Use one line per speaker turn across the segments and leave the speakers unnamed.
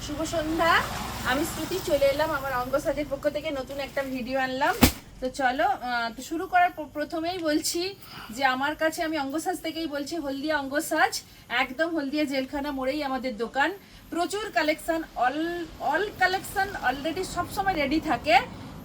শুভ সন্ধ্যা। আমি শ্রুতি চলে এলাম আমার অঙ্গসাজের পক্ষ থেকে নতুন একটা ভিডিও আনলাম। তো চলো, তো শুরু করার প্রথমেই বলছি যে আমার কাছে আমি অঙ্গসাজ থেকেই বলছি, হলদিয়া অঙ্গসাজ, একদম হলদিয়া জেলখানা মোড়েই আমাদের দোকান। প্রচুর কালেকশন, অল কালেকশন অলরেডি সবসময় রেডি থাকে।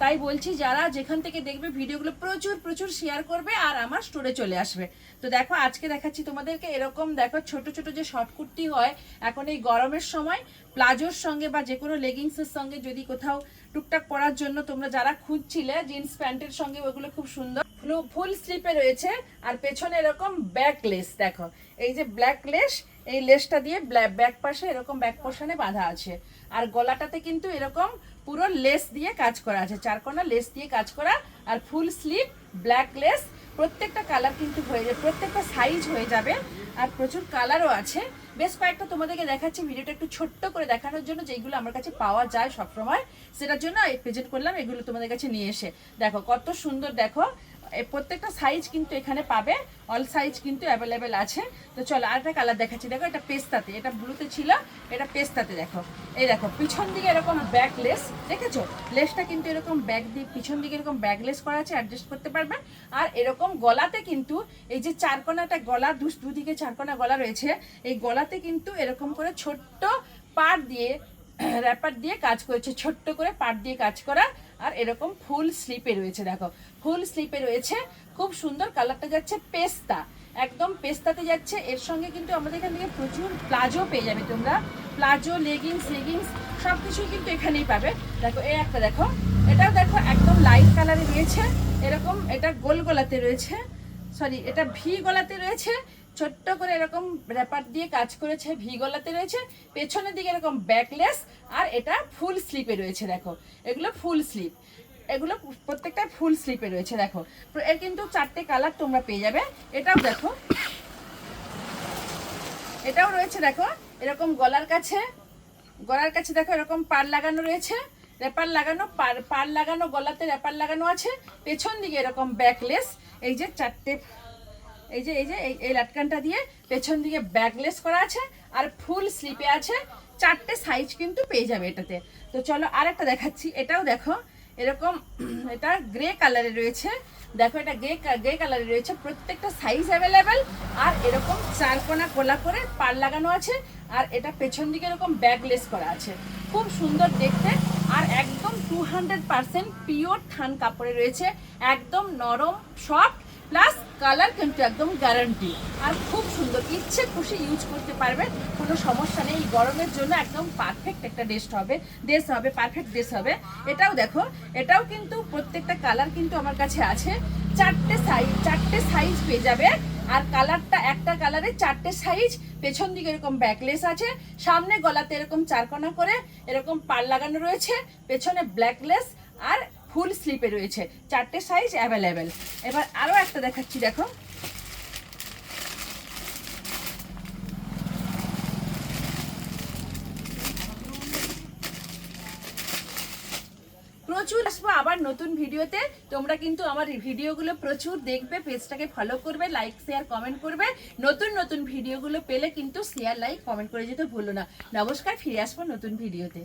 তাই বলছি যারা যেখান থেকে দেখবে ভিডিওগুলো প্রচুর প্রচুর শেয়ার করবে আর আমার স্টোরে চলে আসবে। তো দেখো আজকে দেখাচ্ছি তোমাদেরকে, এরকম দেখো ছোট ছোট যে শর্ট কুর্তি হয় এখন এই গরমের সময় প্লাজোর সঙ্গে বা যে কোনো লেগিংসের সঙ্গে যদি কোথাও টুকটাক পরার জন্য তোমরা যারা খুঁজছিলে জিন্স প্যান্টের সঙ্গে, ওগুলো খুব সুন্দর ফুল স্লিপে রয়েছে। আর পেছনে এরকম ব্যাক লেস, দেখো এই যে ব্ল্যাক লেস, এই লেসটা দিয়ে ব্যাক পাশে এরকম ব্যাক পোর্শনে বাঁধা আছে। আর গলাটাতে কিন্তু এরকম পুরো লেস দিয়ে কাজ করা আছে, চারকোনা লেস দিয়ে কাজ করা। আর ফুল স্লিভ ব্ল্যাক লেস, প্রত্যেকটা কালার কিন্তু হয়ে যাবে, প্রত্যেকটা সাইজ হয়ে যাবে। আর প্রচুর কালারও আছে। বেশ কয়েকটা তোমাদেরকে দেখাচ্ছি, ভিডিওটা একটু ছোট্ট করে দেখানোর জন্য, যেগুলো আমার কাছে পাওয়া যায় সবসময় সেটার জন্য প্রেজেন্ট করলাম এগুলো তোমাদের কাছে নিয়ে এসে। দেখো কত সুন্দর, দেখো প্রত্যেকটা সাইজ কিন্তু এখানে পাবে, অল সাইজ কিন্তু অ্যাভেলেবেল আছে। তো চলো আরেকটা কালার দেখাচ্ছি। দেখো এটা পেস্তাতে, এটা ব্লুতে ছিল, এটা পেস্তাতে। দেখো এই দেখো পিছন দিকে এরকম ব্যাক লেস, দেখেছো লেসটা কিন্তু এরকম ব্যাক দিয়ে পিছন দিকে এরকম ব্যাক লেস করা আছে, অ্যাডজাস্ট করতে পারবে। আর এরকম গলাতে কিন্তু এই যে চারকোনাটা গলা, দুদিকে চারকোনা গলা রয়েছে, এই গলাতে কিন্তু এরকম করে ছোট্ট পাড় দিয়ে র্যাপার দিয়ে কাজ করেছে, ছোট্ট করে পাড় দিয়ে কাজ করা। আর এরকম ফুল স্লিপে রয়েছে, দেখো ফুল স্লিপে রয়েছে, খুব সুন্দর। কালারটা যাচ্ছে পেস্তা, একদম পেস্তাতে যাচ্ছে। এর সঙ্গে কিন্তু আমাদের এখান থেকে প্রচুর প্লাজো পেয়ে যাবে তোমরা, প্লাজো লেগিংস সব কিছুই কিন্তু এখানেই পাবে। দেখো এই একটা, দেখো এটাও দেখো একদম লাইট কালারে রয়েছে, এরকম এটা গোল গলাতে রয়েছে, সরি এটা ভি গলাতে রয়েছে, ছোট্ট করে এরকম র্যাপার দিয়ে কাজ করেছে, ভি গলাতে রয়েছে, পেছনের দিকে এরকম ব্যাকলেস। আর এটা ফুল স্লিপে রয়েছে, দেখো এগুলো ফুল স্লিপ, এগুলো প্রত্যেকটা ফুল স্লিপে রয়েছে। দেখো এর কিন্তু 4টে কালার তোমরা পেয়ে যাবে। এটাও দেখো, এটাও রয়েছে, দেখো এরকম গলার কাছে দেখো এরকম পাড় লাগানো রয়েছে, র্যাপার লাগানো, পাড় লাগানো, গলাতে র্যাপার লাগানো আছে, পেছন দিকে এরকম ব্যাকলেস। এই যে 4টে, এই যে এই লাটকানটা দিয়ে পেছন দিকে ব্যাকলেস করা আছে, আর ফুল স্লিপে আছে। 4টে সাইজ কিন্তু পেয়ে যাবে এটাতে। তো চলো আরেকটা দেখাচ্ছি। এটাও দেখো এরকম, এটা গ্রে কালারে রয়েছে, দেখো এটা গ্রে কালারে রয়েছে, প্রত্যেকটা সাইজ অ্যাভেলেবেল। আর এরকম চারকোনা কোলা করে পাড় লাগানো আছে, আর এটা পেছন দিকে এরকম ব্যাকলেস করা আছে, খুব সুন্দর দেখতে। আর একদম 200% পিওর থান কাপড়ে রয়েছে, একদম নরম সফট, প্লাস কালার কিন্তু একদম গ্যারান্টি। আর খুব সুন্দর, ইচ্ছে খুশি ইউজ করতে পারবে, কোনো সমস্যা নেই। এই গরমের জন্য একদম পারফেক্ট একটা ড্রেস হবে, পারফেক্ট ড্রেস হবে। এটাও দেখো, এটাও কিন্তু প্রত্যেকটা কালার কিন্তু আমার কাছে আছে। 4টে সাইজ পেয়ে যাবে। আর কালারটা একটা কালারে 4টে সাইজ, পেছন দিকে এরকম ব্যাকলেস আছে, সামনে গলাতে এরকম চারকোনা করে এরকম পাড় লাগানো রয়েছে, পেছনে ব্ল্যাকলেস, আর ফুল স্লিপে রয়েছে। 4টে সাইজ অ্যাভেলেবেল। এবার আরো একটা দেখাচ্ছি, দেখো প্রচুর আসবো আবার নতুন ভিডিওতে। তোমরা কিন্তু আমার ভিডিওগুলো প্রচুর দেখবে, পেজটাকে ফলো করবে, লাইক শেয়ার কমেন্ট করবে। নতুন ভিডিওগুলো পেলে কিন্তু শেয়ার লাইক কমেন্ট করে যেতে ভুলো না। নমস্কার, ফিরে আসবো নতুন ভিডিওতে।